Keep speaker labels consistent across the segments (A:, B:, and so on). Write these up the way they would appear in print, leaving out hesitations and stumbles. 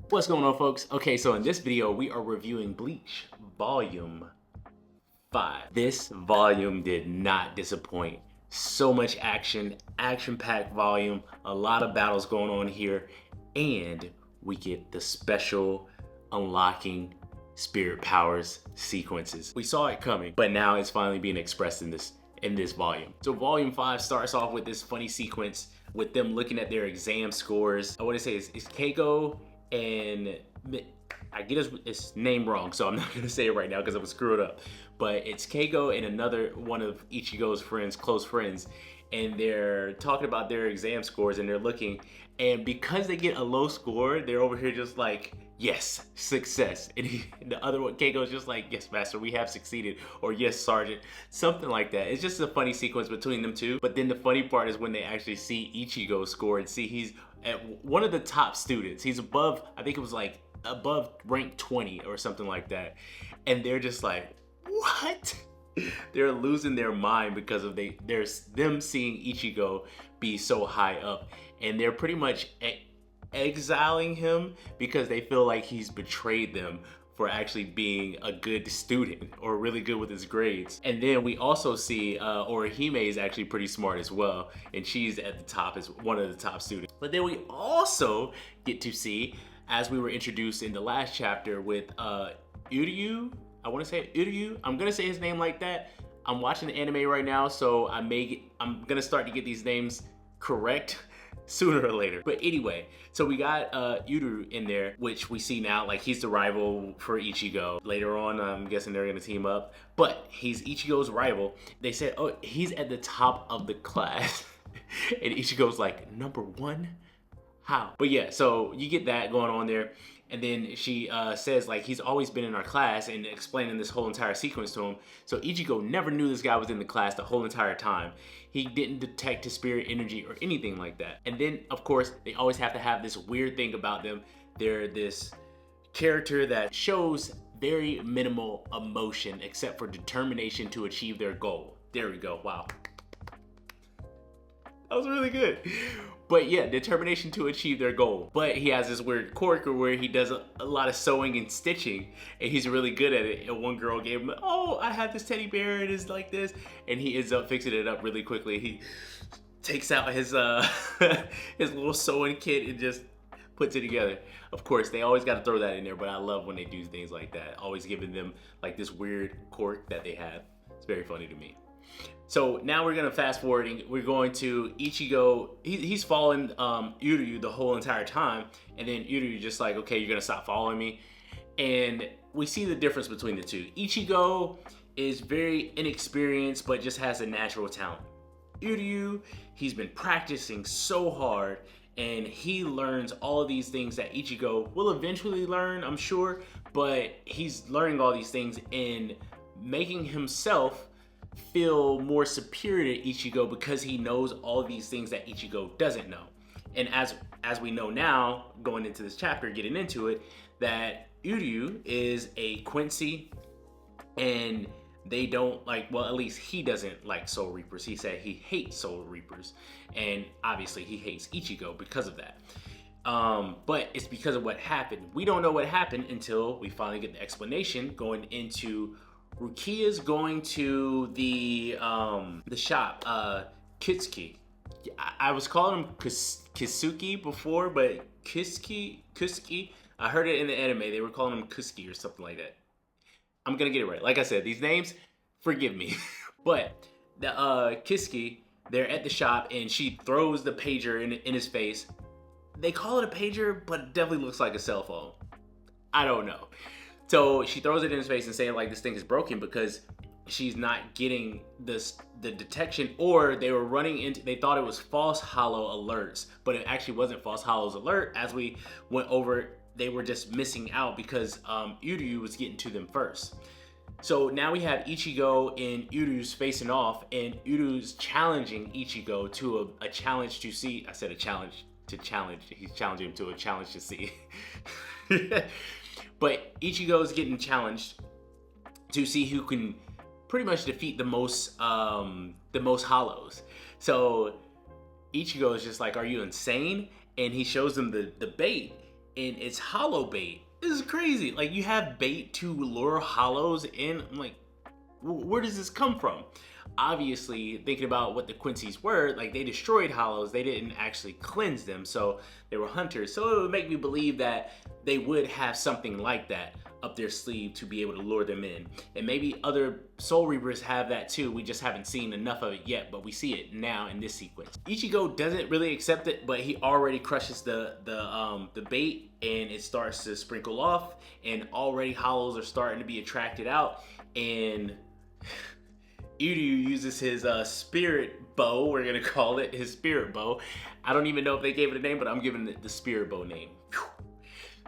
A: What's going on, folks? Okay, so in this video, we are reviewing Bleach Volume 5. This volume did not disappoint. So much action, action-packed volume, a lot of battles going on here, and we get the special unlocking spirit powers sequences. We saw it coming, but now it's finally being expressed in this volume. So Volume 5 starts off with this funny sequence with them looking at their exam scores. I want to say it's Keiko and I get his name wrong, so I'm not gonna say it right now because I would screw it up. But it's Keiko and another one of Ichigo's friends, close friends, and they're talking about their exam scores and they're looking, and because they get a low score, they're over here just like, yes, success. And the other one, Keiko's just like, yes, master, we have succeeded, or yes, sergeant, something like that. It's just a funny sequence between them two. But then the funny part is when they actually see Ichigo score and see he's at one of the top students. He's above, I think it was like above rank 20 or something like that. And they're just like, what? They're losing their mind because of there's them seeing Ichigo be so high up, and they're pretty much exiling him because they feel like he's betrayed them for actually being a good student or really good with his grades. And then we also see Orihime is actually pretty smart as well, and she's at the top as one of the top students. But then we also get to see, as we were introduced in the last chapter with Uryu, I want to say Uryu. I'm gonna say his name like that. I'm watching the anime right now, so I'm gonna start to get these names correct sooner or later. But anyway, so we got Uryu in there, which we see now, like he's the rival for Ichigo. Later on, I'm guessing they're gonna team up, but he's Ichigo's rival. They said, oh, he's at the top of the class. And Ichigo's like, number one? How? But yeah, so you get that going on there. And then she says like he's always been in our class, and explaining this whole entire sequence to him. So Ichigo never knew this guy was in the class the whole entire time. He didn't detect his spirit energy or anything like that. And then of course they always have to have this weird thing about them. They're this character that shows very minimal emotion except for determination to achieve their goal. There we go. Wow. That was really good. But yeah, determination to achieve their goal. But he has this weird quirk where he does a lot of sewing and stitching, and he's really good at it. And one girl gave him, oh, I have this teddy bear and it's like this, and he ends up fixing it up really quickly. He takes out his his little sewing kit and just puts it together. Of course, they always got to throw that in there, but I love when they do things like that. Always giving them like this weird quirk that they have. It's very funny to me. So now we're gonna fast forward and we're going to Ichigo. He's following Uryu the whole entire time, and then Uryu just like, okay, you're gonna stop following me. And we see the difference between the two. Ichigo is very inexperienced but just has a natural talent. Uryu, he's been practicing so hard, and he learns all of these things that Ichigo will eventually learn, I'm sure, but he's learning all these things and making himself feel more superior to Ichigo because he knows all of these things that Ichigo doesn't know. And as we know now, going into this chapter, getting into it, that Uryu is a Quincy, and they don't like, well, at least he doesn't like Soul Reapers. He said he hates Soul Reapers, and obviously he hates Ichigo because of that. But it's because of what happened. We don't know what happened until we finally get the explanation going into Rukia's going to the shop, Kitsuki. I was calling him Kisuki before, but Kusuki. I heard it in the anime. They were calling him Kusuki or something like that. I'm gonna get it right. Like I said, these names, forgive me. But the Kisuki, they're at the shop, and she throws the pager in his face. They call it a pager, but it definitely looks like a cell phone. I don't know. So she throws it in his face and saying like this thing is broken because she's not getting the detection, or they were running into, they thought it was false hollow alerts, but it actually wasn't false hollows alert. As we went over, they were just missing out because Uryu was getting to them first. So now we have Ichigo and Uryu's facing off, and Uryu's challenging Ichigo to a challenge to see. I said a challenge to challenge. He's challenging him to a challenge to see. But Ichigo is getting challenged to see who can pretty much defeat the most hollows. So Ichigo is just like, are you insane? And he shows him the bait, and it's hollow bait. This is crazy. Like, you have bait to lure hollows in. I'm like, where does this come from? Obviously, thinking about what the Quincy's were, like, they destroyed hollows, they didn't actually cleanse them, so they were hunters. So it would make me believe that they would have something like that up their sleeve to be able to lure them in. And maybe other Soul Reapers have that too. We just haven't seen enough of it yet, but we see it now in this sequence. Ichigo doesn't really accept it, but he already crushes the bait, and it starts to sprinkle off, and already hollows are starting to be attracted out, and Iryu uses his spirit bow, we're gonna call it, his spirit bow. I don't even know if they gave it a name, but I'm giving it the spirit bow name.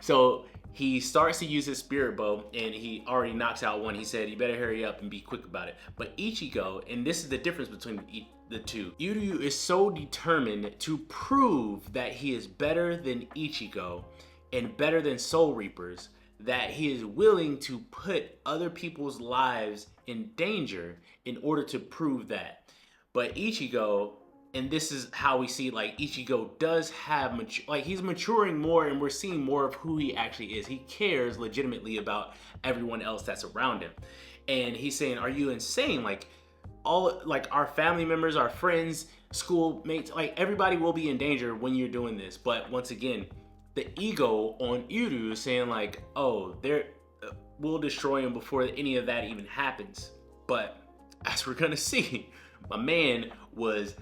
A: So he starts to use his spirit bow, and he already knocks out one. He said, you better hurry up and be quick about it. But Ichigo, and this is the difference between the two, Iryu is so determined to prove that he is better than Ichigo and better than Soul Reapers, that he is willing to put other people's lives in danger in order to prove that. But Ichigo, and this is how we see, like, Ichigo does have, he's maturing more, and we're seeing more of who he actually is. He cares legitimately about everyone else that's around him. And he's saying, are you insane? Like, all, like, our family members, our friends, schoolmates, like, everybody will be in danger when you're doing this. But once again, the ego on Iryu is saying, like, oh, we'll destroy him before any of that even happens. But as we're gonna see, my man was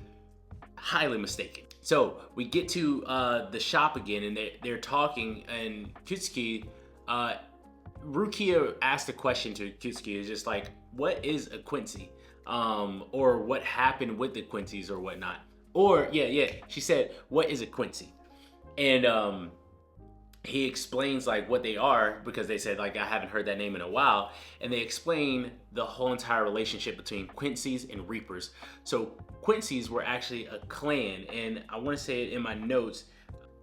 A: highly mistaken. So we get to the shop again, and they're talking, and Kutsuki, Rukia asked a question to Kutsuki. It's just like, what is a Quincy? Or what happened with the Quincy's or whatnot. Or, yeah, she said, what is a Quincy? And he explains, like, what they are, because they said, like, I haven't heard that name in a while. And they explain the whole entire relationship between Quincy's and Reapers. So Quincy's were actually a clan, and I want to say it in my notes.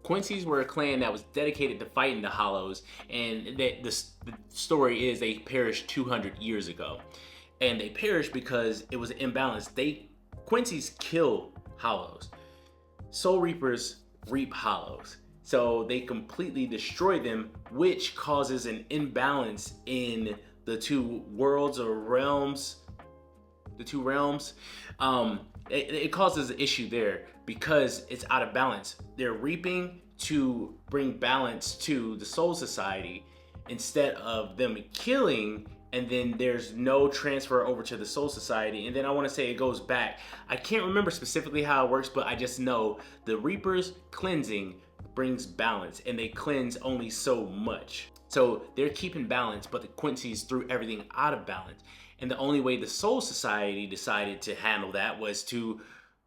A: Quincy's were a clan that was dedicated to fighting the Hollows, and the story is they perished 200 years ago. And they perished because it was an imbalance. Quincy's kill Hollows. Soul Reapers reap Hollows. So they completely destroy them, which causes an imbalance in the two worlds or realms. The two realms. It causes an issue there because it's out of balance. They're reaping to bring balance to the Soul Society instead of them killing, and then there's no transfer over to the Soul Society. And then I want to say it goes back. I can't remember specifically how it works, but I just know the Reapers cleansing brings balance, and they cleanse only so much. So they're keeping balance, but the Quincy's threw everything out of balance. And the only way the Soul Society decided to handle that was to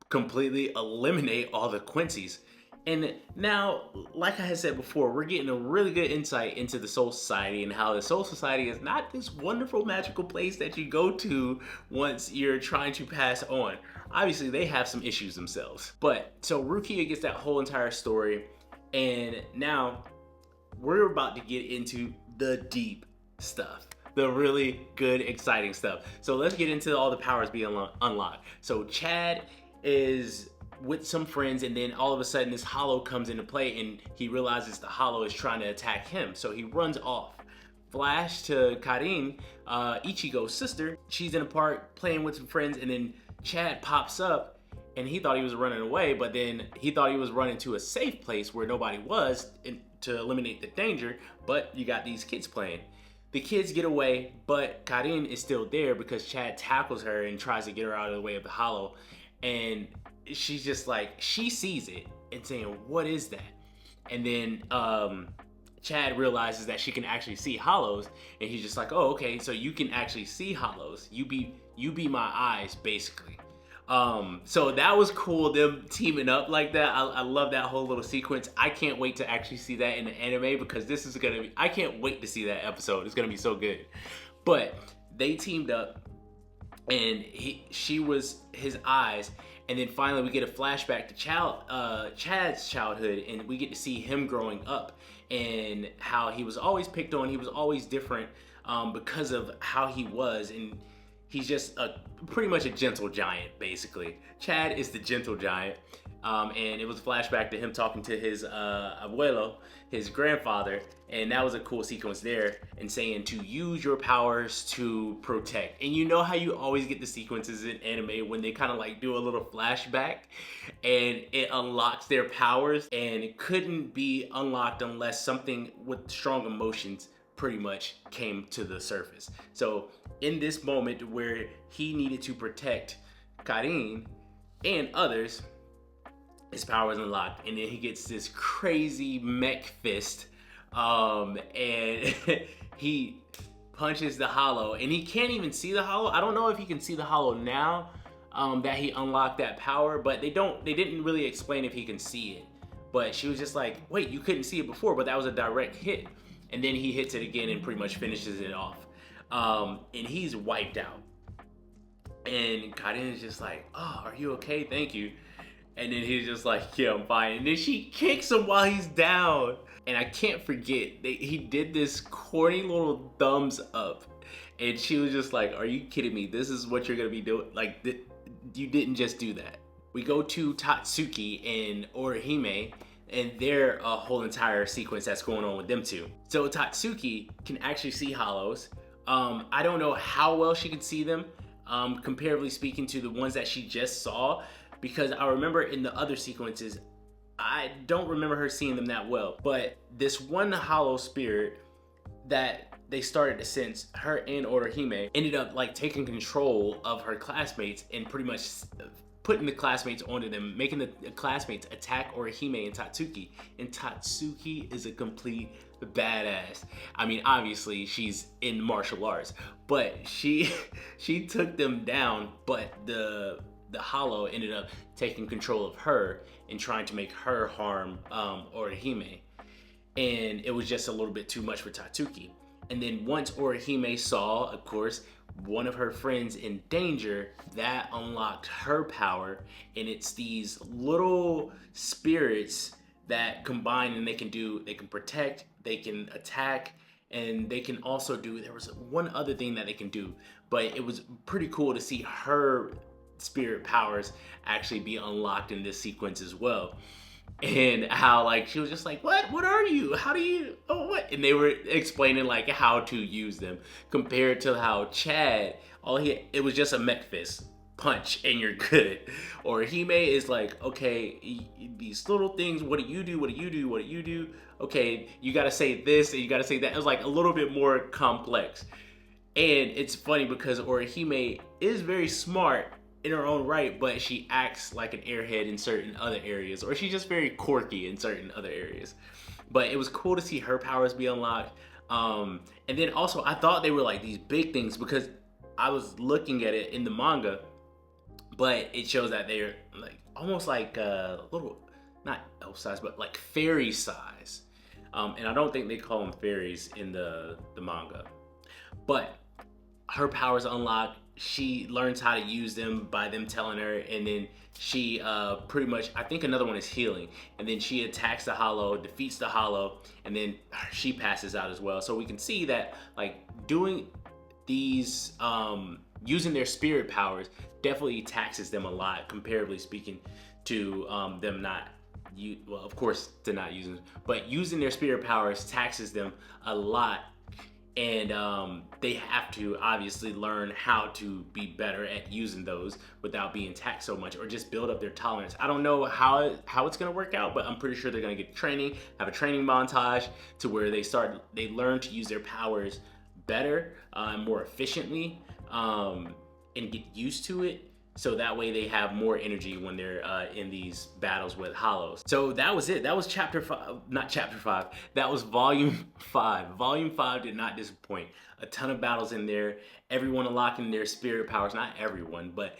A: completely eliminate all the Quincy's. And now, like I had said before, we're getting a really good insight into the Soul Society and how the Soul Society is not this wonderful magical place that you go to once you're trying to pass on. Obviously, they have some issues themselves. But, so Rukia gets that whole entire story, and now we're about to get into the deep stuff. The really good, exciting stuff. So let's get into all the powers being unlocked. So Chad is with some friends, and then all of a sudden this Hollow comes into play, and he realizes the Hollow is trying to attack him. So he runs off. Flash to Karin, Ichigo's sister. She's in a park playing with some friends, and then Chad pops up, and he thought he was running away, but then he thought he was running to a safe place where nobody was to eliminate the danger, but you got these kids playing. The kids get away, but Karin is still there because Chad tackles her and tries to get her out of the way of the Hollow. And she's just like, she sees it and saying, what is that? And then Chad realizes that she can actually see Hollows, and he's just like, oh, okay, so you can actually see Hollows. You be my eyes, basically. So that was cool, them teaming up like that. I love that whole little sequence. I can't wait to actually see that in the anime, because this is gonna be, I can't wait to see that episode. It's gonna be so good. But they teamed up, and she was his eyes, and then finally we get a flashback to Chad's childhood, and we get to see him growing up and how he was always picked on. He was always different because of how he was, and he's just pretty much a gentle giant, basically. Chad is the gentle giant. and it was a flashback to him talking to his abuelo, his grandfather, and that was a cool sequence there, and saying to use your powers to protect. And you know how you always get the sequences in anime when they kind of like do a little flashback and it unlocks their powers, and it couldn't be unlocked unless something with strong emotions pretty much came to the surface. So in this moment where he needed to protect Karin and others, his power is unlocked, and then he gets this crazy mech fist, and he punches the hollow, and he can't even see the hollow. I don't know if he can see the hollow now that he unlocked that power, but they didn't really explain if he can see it. But she was just like, wait, you couldn't see it before, but that was a direct hit. And then he hits it again and pretty much finishes it off. And he's wiped out. And Karin is just like, oh, are you okay? Thank you. And then he's just like, yeah, I'm fine. And then she kicks him while he's down. And I can't forget, he did this corny little thumbs up. And she was just like, are you kidding me? This is what you're going to be doing? Like, you didn't just do that. We go to Tatsuki and Orihime, and their whole entire sequence that's going on with them two. So Tatsuki can actually see hollows. I don't know how well she can see them, comparatively speaking to the ones that she just saw, because I remember in the other sequences, I don't remember her seeing them that well. But this one hollow spirit that they started to sense, her and Orihime, ended up like taking control of her classmates and pretty much putting the classmates onto them, making the classmates attack Orihime and Tatsuki. And Tatsuki is a complete badass. I mean, obviously she's in martial arts, but she took them down, but the hollow ended up taking control of her and trying to make her harm Orihime. And it was just a little bit too much for Tatsuki. And then once Orihime saw, of course, one of her friends in danger, that unlocked her power. And it's these little spirits that combine, and they can protect, they can attack, and they can also do, there was one other thing that they can do, but it was pretty cool to see her spirit powers actually be unlocked in this sequence as well. And how like she was just like, what are you, how do you, oh what, and they were explaining like how to use them, compared to how Chad, it was just a mech fist punch and you're good. Or Hime is like, okay, these little things, what do you do, okay, you gotta say this and you gotta say that. It was like a little bit more complex. And it's funny because Orihime is very smart in her own right, but she acts like an airhead in certain other areas, or she's just very quirky in certain other areas. But it was cool to see her powers be unlocked. And then also I thought they were like these big things because I was looking at it in the manga, but it shows that they're like almost like a little, not elf size, but like fairy size. And I don't think they call them fairies in the manga. But her powers unlock. She learns how to use them by them telling her, and then she pretty much, I think another one is healing, and then she attacks the hollow, defeats the hollow, and then she passes out as well. So we can see that like doing these, using their spirit powers definitely taxes them a lot, comparatively speaking to them not, well of course to not using, but using their spirit powers taxes them a lot. And they have to obviously learn how to be better at using those without being taxed so much, or just build up their tolerance. I don't know how it's gonna work out, but I'm pretty sure they're gonna get training, have a training montage to where they learn to use their powers better, more efficiently, and get used to it. So that way they have more energy when they're in these battles with hollows. So that was it. That was chapter 5, not chapter 5. That was volume 5. Volume 5 did not disappoint. A ton of battles in there. Everyone unlocking their spirit powers. Not everyone, but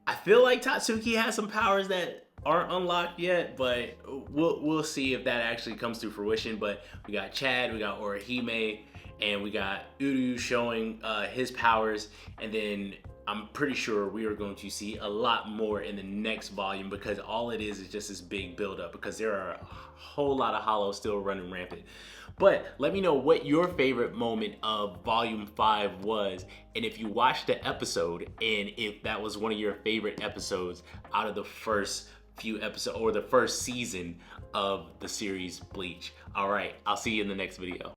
A: I feel like Tatsuki has some powers that aren't unlocked yet, but we'll see if that actually comes to fruition. But we got Chad, we got Orihime, and we got Uru showing his powers, and then I'm pretty sure we are going to see a lot more in the next volume, because all it is just this big buildup, because there are a whole lot of hollows still running rampant. But let me know what your favorite moment of volume 5 was, and if you watched the episode, and if that was one of your favorite episodes out of the first few episodes or the first season of the series Bleach. All right, I'll see you in the next video.